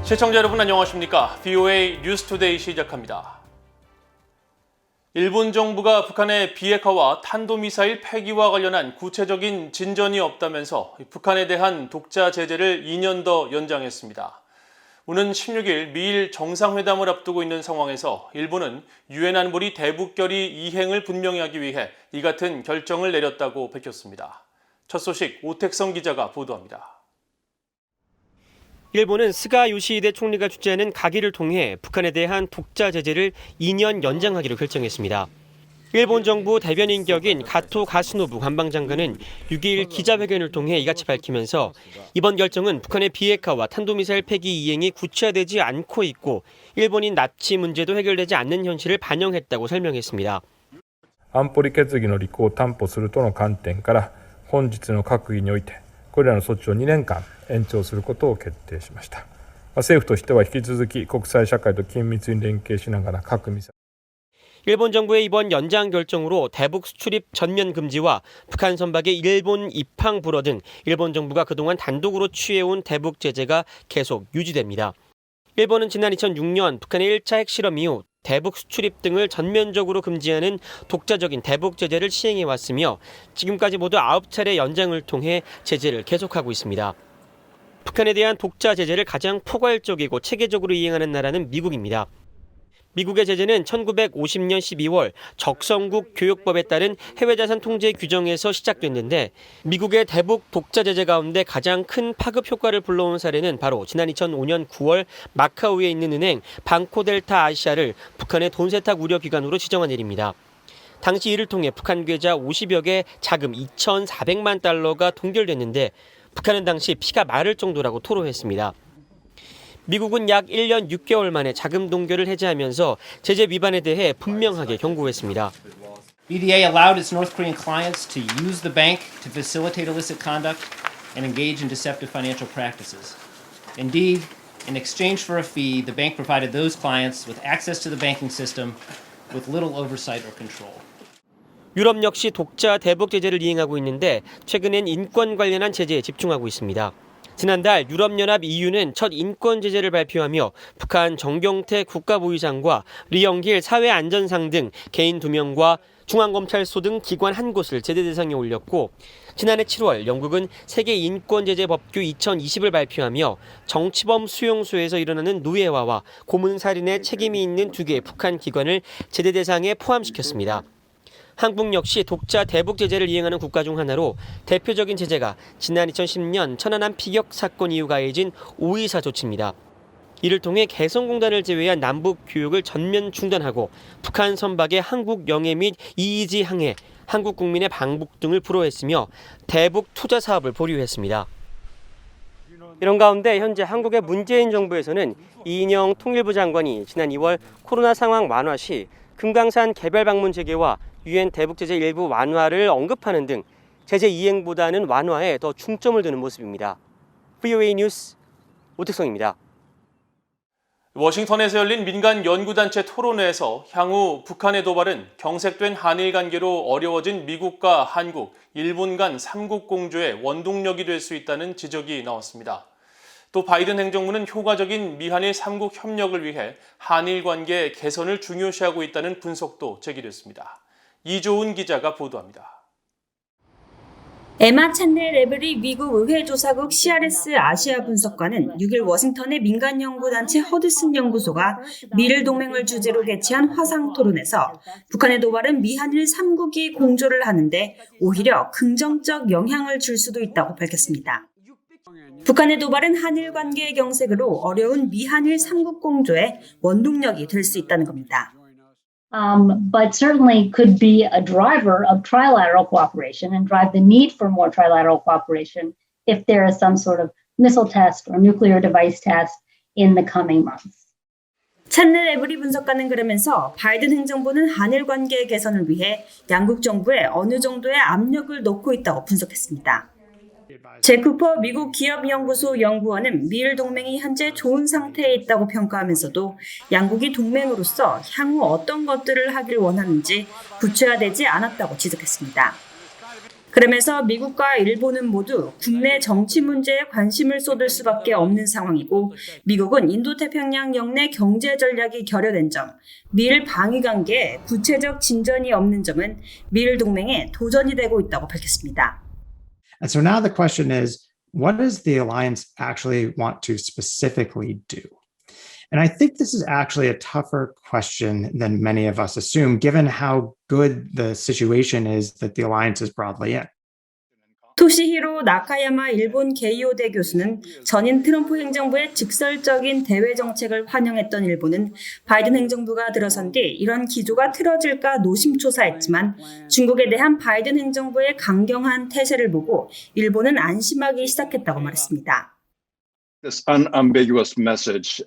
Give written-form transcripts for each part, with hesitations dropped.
시청자 여러분 안녕하십니까? VOA 뉴스투데이 시작합니다. 일본 정부가 북한의 비핵화와 탄도미사일 폐기와 관련한 구체적인 진전이 없다면서 북한에 대한 독자 제재를 2년 더 연장했습니다. 오는 16일 미일 정상회담을 앞두고 있는 상황에서 일본은 유엔 안보리 대북결의 이행을 분명히 하기 위해 이 같은 결정을 내렸다고 밝혔습니다. 첫 소식 오택성 기자가 보도합니다. 일본은 스가 요시히데 총리가 주재하는 가기를 통해 북한에 대한 독자 제재를 2년 연장하기로 결정했습니다. 일본 정부 대변인 격인 가토 가스노부 관방장관은 6일 기자회견을 통해 이같이 밝히면서 이번 결정은 북한의 비핵화와 탄도미사일 폐기 이행이 구체화되지 않고 있고 일본인 납치 문제도 해결되지 않는 현실을 반영했다고 설명했습니다. 安保理決議の履行を担保するとの観点から本日の閣議においてこれらの措置を2年間延長することを決定しました。政府としては引き続き国際社会と緊密に連携しながら核ミサイル 일본 정부의 이번 연장 결정으로 대북 수출입 전면 금지와 북한 선박의 일본 입항 불허 등 일본 정부가 그동안 단독으로 취해온 대북 제재가 계속 유지됩니다. 일본은 지난 2006년 북한의 1차 핵실험 이후 대북 수출입 등을 전면적으로 금지하는 독자적인 대북 제재를 시행해왔으며 지금까지 모두 9차례 연장을 통해 제재를 계속하고 있습니다. 북한에 대한 독자 제재를 가장 포괄적이고 체계적으로 이행하는 나라는 미국입니다. 미국의 제재는 1950년 12월 적성국 교역법에 따른 해외자산 통제 규정에서 시작됐는데 미국의 대북 독자 제재 가운데 가장 큰 파급 효과를 불러온 사례는 바로 지난 2005년 9월 마카오에 있는 은행 방코델타 아시아를 북한의 돈 세탁 우려 기관으로 지정한 일입니다. 당시 이를 통해 북한 계좌 50여 개 자금 2,400만 달러가 동결됐는데 북한은 당시 피가 마를 정도라고 토로했습니다. 미국은 약 1년 6개월 만에 자금 동결을 해제하면서 제재 위반에 대해 분명하게 경고했습니다. BDA allowed its North Korean clients to use the bank to facilitate illicit conduct and engage in deceptive financial practices. Indeed, in exchange for a fee, the bank provided those clients with access to the banking system with little oversight or control. 유럽 역시 독자 대북 제재를 이행하고 있는데 최근엔 인권 관련한 제재에 집중하고 있습니다. 지난달 유럽연합 EU는 첫 인권 제재를 발표하며 북한 정경태 국가보위장과 리영길 사회안전상 등 개인 2명과 중앙검찰소 등 기관 1곳을 제재 대상에 올렸고 지난해 7월 영국은 세계인권제재법규 2020을 발표하며 정치범 수용소에서 일어나는 노예화와 고문살인에 책임이 있는 2개의 북한 기관을 제재 대상에 포함시켰습니다. 한국 역시 독자 대북 제재를 이행하는 국가 중 하나로 대표적인 제재가 지난 2010년 천안함 피격 사건 이후 가해진 오이사 조치입니다. 이를 통해 개성공단을 제외한 남북 교육을 전면 중단하고 북한 선박의 한국 영해 및 이의지 항해, 한국 국민의 방북 등을 불허했으며 대북 투자 사업을 보류했습니다. 이런 가운데 현재 한국의 문재인 정부에서는 이인영 통일부 장관이 지난 2월 코로나 상황 완화 시 금강산 개별 방문 재개와 유엔 대북 제재 일부 완화를 언급하는 등 제재 이행보다는 완화에 더 중점을 두는 모습입니다. VOA 뉴스 오택성입니다. 워싱턴에서 열린 민간 연구단체 토론회에서 향후 북한의 도발은 경색된 한일 관계로 어려워진 미국과 한국, 일본 간 삼국 공조의 원동력이 될 수 있다는 지적이 나왔습니다. 또 바이든 행정부는 효과적인 미한일 삼국 협력을 위해 한일 관계 개선을 중요시하고 있다는 분석도 제기됐습니다. 이조은 기자가 보도합니다. 에마 찬넬 레벨이 미국 의회조사국 CRS 아시아 분석관은 6일 워싱턴의 민간연구단체 허드슨 연구소가 미일 동맹을 주제로 개최한 화상토론에서 북한의 도발은 미한일 3국이 공조를 하는데 오히려 긍정적 영향을 줄 수도 있다고 밝혔습니다. 북한의 도발은 한일 관계의 경색으로 어려운 미한일 3국 공조의 원동력이 될 수 있다는 겁니다. But certainly could be a driver of trilateral cooperation and drive the need for more trilateral cooperation if there is some sort of missile test or nuclear device test in the coming months. 찬넬 에브리 분석가는 그러면서 바이든 행정부는 한일 관계 개선을 위해 양국 정부에 어느 정도의 압력을 넣고 있다고 분석했습니다. 제 쿠퍼 미국 기업연구소 연구원은 미일 동맹이 현재 좋은 상태에 있다고 평가하면서도 양국이 동맹으로서 향후 어떤 것들을 하길 원하는지 구체화되지 않았다고 지적했습니다. 그러면서 미국과 일본은 모두 국내 정치 문제에 관심을 쏟을 수밖에 없는 상황이고 미국은 인도태평양 영내 경제 전략이 결여된 점, 미일 방위 관계에 구체적 진전이 없는 점은 미일 동맹에 도전이 되고 있다고 밝혔습니다. And so now the question is, what does the alliance actually want to specifically do? And I think this is actually a tougher question than many of us assume, given how good the situation is that the alliance is broadly in. 토시히로 나카야마 일본 게이오대 교수는 전임 트럼프 행정부의 직설적인 대외 정책을 환영했던 일본은 바이든 행정부가 들어선 뒤 이런 기조가 틀어질까 노심초사했지만 중국에 대한 바이든 행정부의 강경한 태세를 보고 일본은 안심하기 시작했다고 말했습니다. This unambiguous message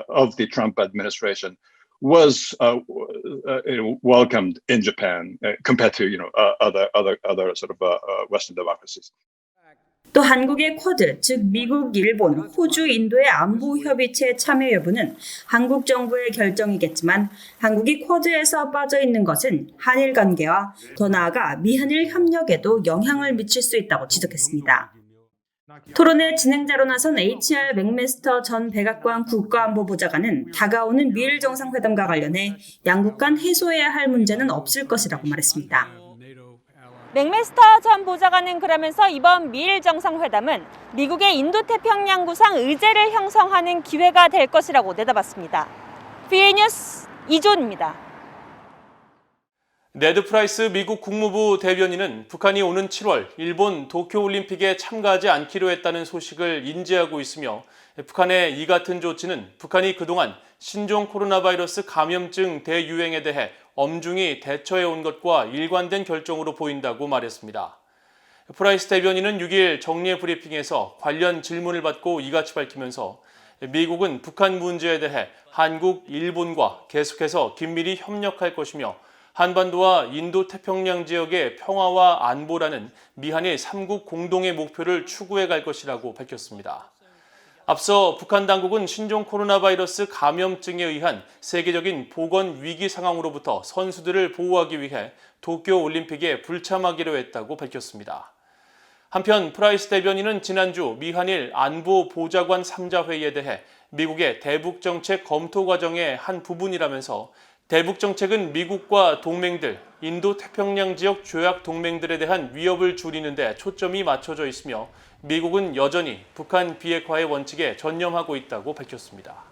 of the Trump administration was welcomed in Japan compared to other sort of Western democracies. 또 한국의 쿼드, 즉 미국, 일본, 호주, 인도의 안보 협의체 참여 여부는 한국 정부의 결정이겠지만 한국이 쿼드에서 빠져 있는 것은 한일 관계와 더 나아가 미한일 협력에도 영향을 미칠 수 있다고 지적했습니다. 토론의 진행자로 나선 HR 맥메스터 전 백악관 국가안보보좌관은 다가오는 미일 정상회담과 관련해 양국 간 해소해야 할 문제는 없을 것이라고 말했습니다. 맥메스터 전 보좌관은 그러면서 이번 미일 정상회담은 미국의 인도태평양 구상 의제를 형성하는 기회가 될 것이라고 내다봤습니다. VA 뉴스 이존입니다. 네드 프라이스 미국 국무부 대변인은 북한이 오는 7월 일본 도쿄올림픽에 참가하지 않기로 했다는 소식을 인지하고 있으며 북한의 이 같은 조치는 북한이 그동안 신종 코로나 바이러스 감염증 대유행에 대해 엄중히 대처해온 것과 일관된 결정으로 보인다고 말했습니다. 프라이스 대변인은 6일 정례 브리핑에서 관련 질문을 받고 이같이 밝히면서 미국은 북한 문제에 대해 한국, 일본과 계속해서 긴밀히 협력할 것이며 한반도와 인도태평양 지역의 평화와 안보라는 미한일 3국 공동의 목표를 추구해 갈 것이라고 밝혔습니다. 앞서 북한 당국은 신종 코로나 바이러스 감염증에 의한 세계적인 보건 위기 상황으로부터 선수들을 보호하기 위해 도쿄올림픽에 불참하기로 했다고 밝혔습니다. 한편 프라이스 대변인은 지난주 미한일 안보보좌관 3자 회의에 대해 미국의 대북정책 검토 과정의 한 부분이라면서 대북정책은 미국과 동맹들, 인도태평양 지역 조약 동맹들에 대한 위협을 줄이는 데 초점이 맞춰져 있으며 미국은 여전히 북한 비핵화의 원칙에 전념하고 있다고 밝혔습니다.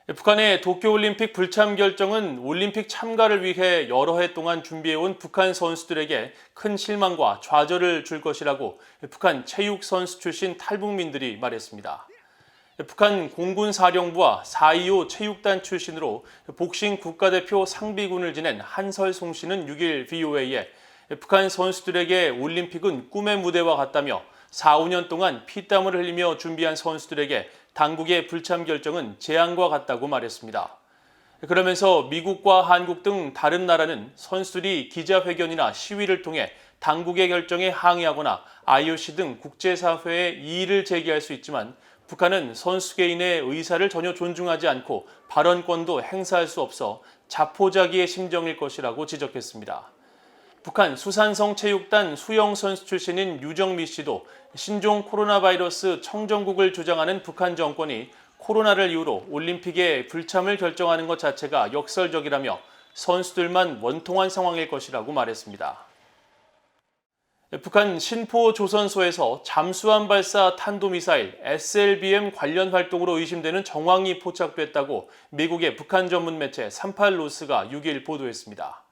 북한의 도쿄올림픽 불참 결정은 올림픽 참가를 위해 여러 해 동안 준비해온 북한 선수들에게 큰 실망과 좌절을 줄 것이라고 북한 체육선수 출신 탈북민들이 말했습니다. 북한 공군사령부와 4.25 체육단 출신으로 복싱 국가대표 상비군을 지낸 한설송 씨는 6일 VOA에 북한 선수들에게 올림픽은 꿈의 무대와 같다며 4, 5년 동안 피땀을 흘리며 준비한 선수들에게 당국의 불참 결정은 재앙과 같다고 말했습니다. 그러면서 미국과 한국 등 다른 나라는 선수들이 기자회견이나 시위를 통해 당국의 결정에 항의하거나 IOC 등 국제사회에 이의를 제기할 수 있지만 북한은 선수 개인의 의사를 전혀 존중하지 않고 발언권도 행사할 수 없어 자포자기의 심정일 것이라고 지적했습니다. 북한 수산성 체육단 수영 선수 출신인 유정미 씨도 신종 코로나 바이러스 청정국을 주장하는 북한 정권이 코로나를 이유로 올림픽에 불참을 결정하는 것 자체가 역설적이라며 선수들만 원통한 상황일 것이라고 말했습니다. 북한 신포 조선소에서 잠수함 발사 탄도미사일 SLBM 관련 활동으로 의심되는 정황이 포착됐다고 미국의 북한 전문 매체 38로스가 6일 보도했습니다.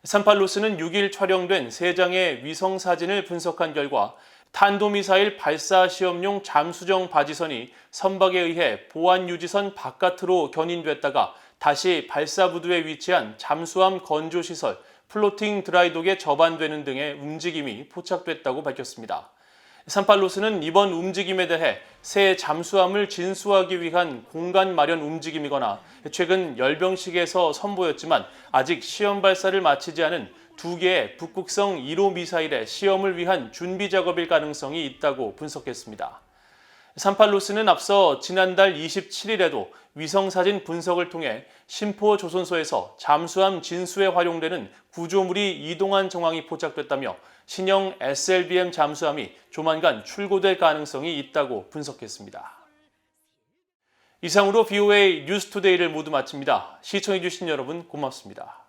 38로스는 6일 촬영된 3장의 위성 사진을 분석한 결과 탄도미사일 발사 시험용 잠수정 바지선이 선박에 의해 보안 유지선 바깥으로 견인됐다가 다시 발사부두에 위치한 잠수함 건조시설 플로팅 드라이독에 접안되는 등의 움직임이 포착됐다고 밝혔습니다. 38로스는 이번 움직임에 대해 새 잠수함을 진수하기 위한 공간 마련 움직임이거나 최근 열병식에서 선보였지만 아직 시험 발사를 마치지 않은 2개의 북극성 1호 미사일의 시험을 위한 준비 작업일 가능성이 있다고 분석했습니다. 삼팔로스는 앞서 지난달 27일에도 위성사진 분석을 통해 심포조선소에서 잠수함 진수에 활용되는 구조물이 이동한 정황이 포착됐다며 신형 SLBM 잠수함이 조만간 출고될 가능성이 있다고 분석했습니다. 이상으로 BOA 뉴스투데이를 모두 마칩니다. 시청해주신 여러분 고맙습니다.